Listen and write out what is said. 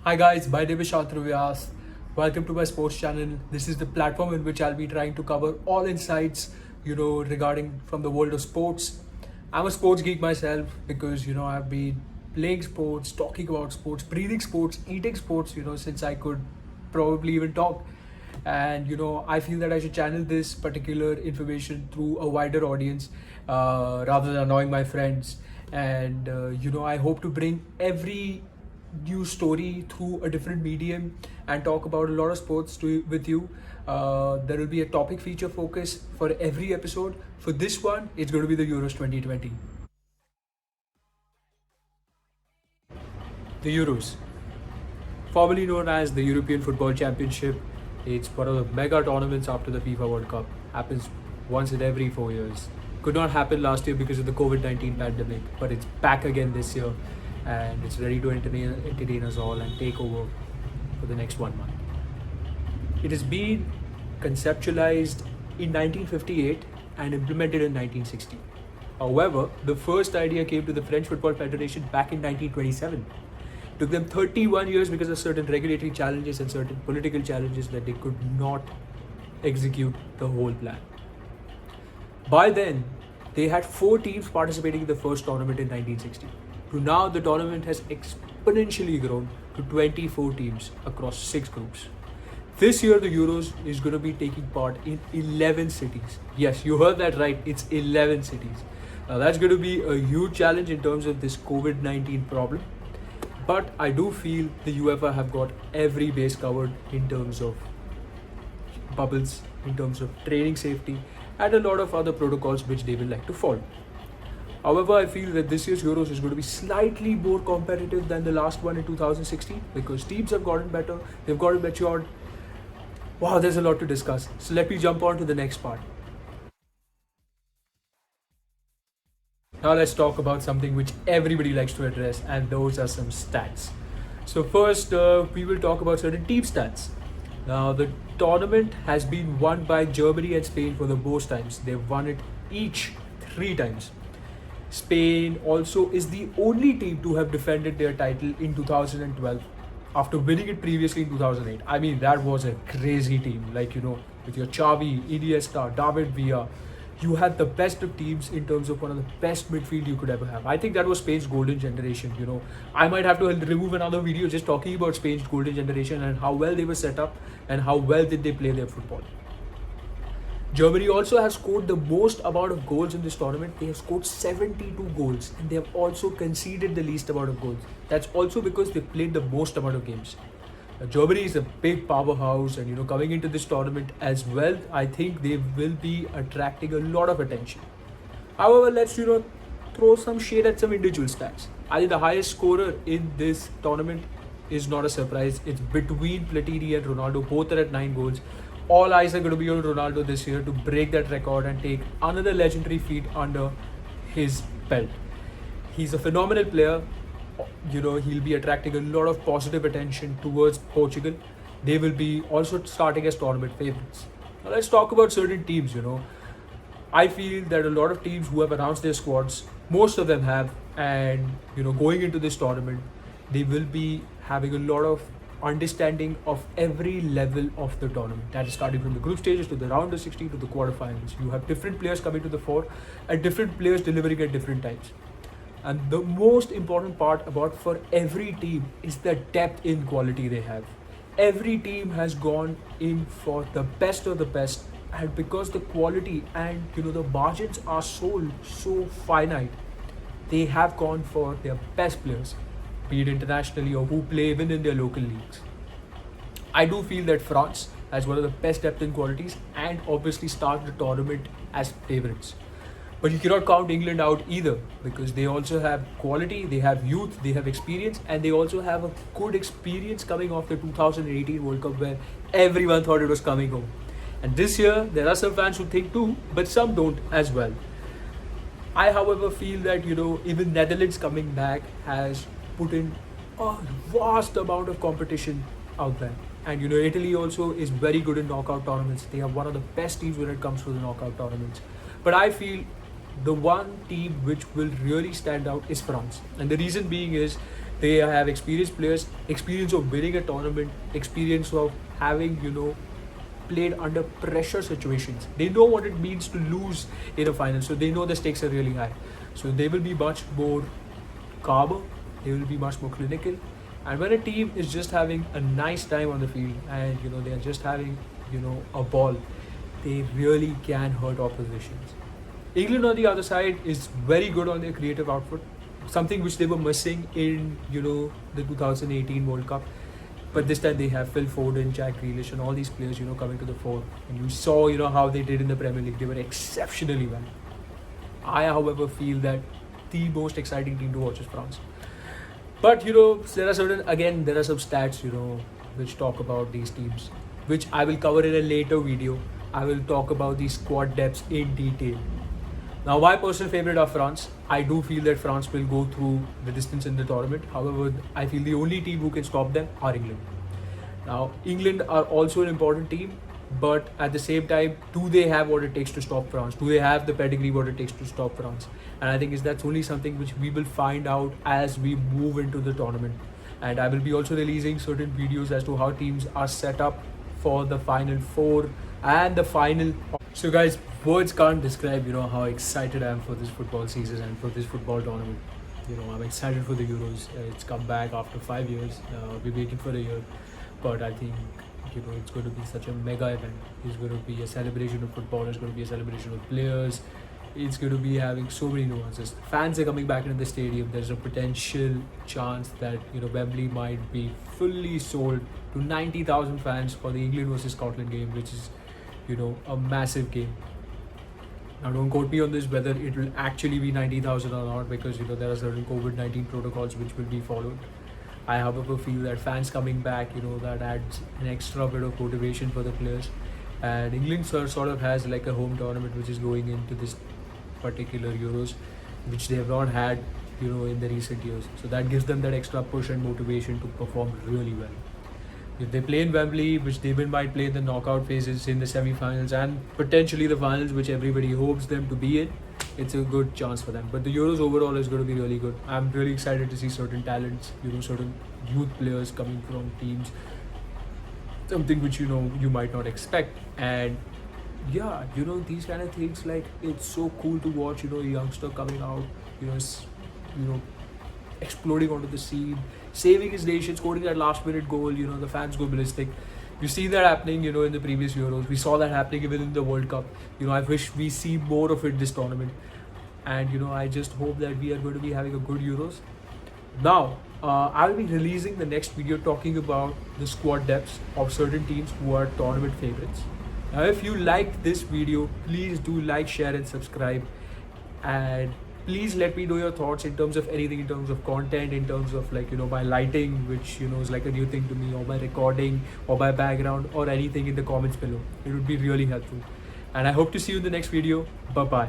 Hi guys, my name is Shantanu Vyas. Welcome to my sports channel. This is the platform in which I'll be trying to cover all insights, regarding from the world of sports. I'm a sports geek myself because I've been playing sports, talking about sports, breathing sports, eating sports, since I could probably even talk. And I feel that I should channel this particular information through a wider audience rather than annoying my friends. And I hope to bring every news story through a different medium and talk about a lot of sports with you. There will be a topic feature focus for every episode. For this one, it's going to be the Euros 2020. The Euros, formerly known as the European Football Championship, it's one of the mega tournaments after the FIFA World Cup. Happens once in every 4 years. Could not happen last year because of the COVID-19 pandemic, but it's back again this year and it's ready to entertain us all and take over for the next 1 month. It has been conceptualized in 1958 and implemented in 1960. However, the first idea came to the French Football Federation back in 1927. It took them 31 years because of certain regulatory challenges and certain political challenges that they could not execute the whole plan. By then, they had 4 teams participating in the first tournament in 1960. To now, the tournament has exponentially grown to 24 teams across 6 groups. This year, the Euros is going to be taking part in 11 cities. Yes, you heard that right, it's 11 cities. Now, that's going to be a huge challenge in terms of this COVID-19 problem. But I do feel the UEFA have got every base covered in terms of bubbles, in terms of training safety, and a lot of other protocols which they will like to follow. However, I feel that this year's Euros is going to be slightly more competitive than the last one in 2016 because teams have gotten better, they've gotten matured. Wow, there's a lot to discuss. So let me jump on to the next part. Now let's talk about something which everybody likes to address, and those are some stats. So first, we will talk about certain team stats. Now the tournament has been won by Germany and Spain for the most times. They've won it each 3 times. Spain also is the only team to have defended their title in 2012 after winning it previously in 2008. I mean, that was a crazy team. With your Xavi, Iniesta, David Villa, you had the best of teams in terms of one of the best midfield you could ever have. I think that was Spain's golden generation. I might have to remove another video just talking about Spain's golden generation and how well they were set up and how well did they play their football. Germany also has scored the most amount of goals in this tournament. They have scored 72 goals and they have also conceded the least amount of goals. That's also because they played the most amount of games. Germany is a big powerhouse and coming into this tournament as well, I think they will be attracting a lot of attention. However, let's throw some shade at some individual stats. I think the highest scorer in this tournament is not a surprise. It's between Platini and Ronaldo. Both are at 9 goals. All eyes are going to be on Ronaldo this year to break that record and take another legendary feat under his belt. He's a phenomenal player. He'll be attracting a lot of positive attention towards Portugal. They will be also starting as tournament favorites. Now let's talk about certain teams. I feel that a lot of teams who have announced their squads, most of them have, and going into this tournament, they will be having a lot of understanding of every level of the tournament. That is starting from the group stages to the round of 16 to the quarterfinals. You have different players coming to the fore and different players delivering at different times. And the most important part about for every team is the depth in quality they have. Every team has gone in for the best of the best, and because the quality and the margins are so finite, they have gone for their best players, be it internationally or who play even in their local leagues. I do feel that France has one of the best depth in qualities and obviously start the tournament as favorites. But you cannot count England out either because they also have quality, they have youth, they have experience, and they also have a good experience coming off the 2018 World Cup where everyone thought it was coming home. And this year, there are some fans who think too, but some don't as well. I, however, feel that, even Netherlands coming back has put in a vast amount of competition out there. And, Italy also is very good in knockout tournaments. They have one of the best teams when it comes to the knockout tournaments. But I feel the one team which will really stand out is France. And the reason being is They have experienced players, experience of winning a tournament, experience of having, played under pressure situations. They know what it means to lose in a final, so they know the stakes are really high. So they will be much more calmer, they will be much more clinical. And when a team is just having a nice time on the field and they are just having a ball, they really can hurt oppositions. England on the other side is very good on their creative output, something which they were missing in the 2018 World Cup. But this time they have Phil Foden, Jack Grealish, and all these players coming to the fore. And you saw how they did in the Premier League. They were exceptionally well. I, however, feel that the most exciting team to watch is France. But there are some stats which talk about these teams, which I will cover in a later video. I will talk about the squad depths in detail. Now, my personal favorite are France. I do feel that France will go through the distance in the tournament. However, I feel the only team who can stop them are England. Now, England are also an important team, but at the same time, do they have what it takes to stop France? Do they have the pedigree what it takes to stop France? And I think that's only something which we will find out as we move into the tournament. And I will be also releasing certain videos as to how teams are set up for the final four and the final. So guys, words can't describe how excited I am for this football season and for this football tournament. I'm excited for the Euros. It's come back after 5 years. We're waiting for a year, but I think it's going to be such a mega event. It's going to be a celebration of football. It's going to be a celebration of players. It's going to be having so many nuances. Fans are coming back into the stadium. There's a potential chance that Wembley might be fully sold to 90,000 fans for the England versus Scotland game, which is a massive game. Now, don't quote me on this whether it will actually be 90,000 or not, because there are certain COVID-19 protocols which will be followed. I, however, feel that fans coming back, that adds an extra bit of motivation for the players. And England sort of has like a home tournament which is going into this particular Euros, which they have not had, in the recent years. So that gives them that extra push and motivation to perform really well. If they play in Wembley, which they might play in the knockout phases, in the semi-finals and potentially the finals, which everybody hopes them to be in, it's a good chance for them. But the Euros overall is going to be really good. I'm really excited to see certain talents, certain youth players coming from teams, something which you might not expect. And yeah, these kind of things, like, it's so cool to watch a youngster coming out, exploding onto the scene, saving his nation, scoring that last minute goal. The fans go ballistic. You see that happening in the previous Euros. We saw that happening even in the World Cup. I wish we see more of it this tournament. And I just hope that we are going to be having a good Euros. Now, I'll be releasing the next video talking about the squad depths of certain teams who are tournament favorites. Now, if you liked this video, please do like, share and subscribe. And please let me know your thoughts in terms of anything, in terms of content, in terms of my lighting, which is like a new thing to me, or my recording, or my background, or anything in the comments below. It would be really helpful. And I hope to see you in the next video. Bye bye.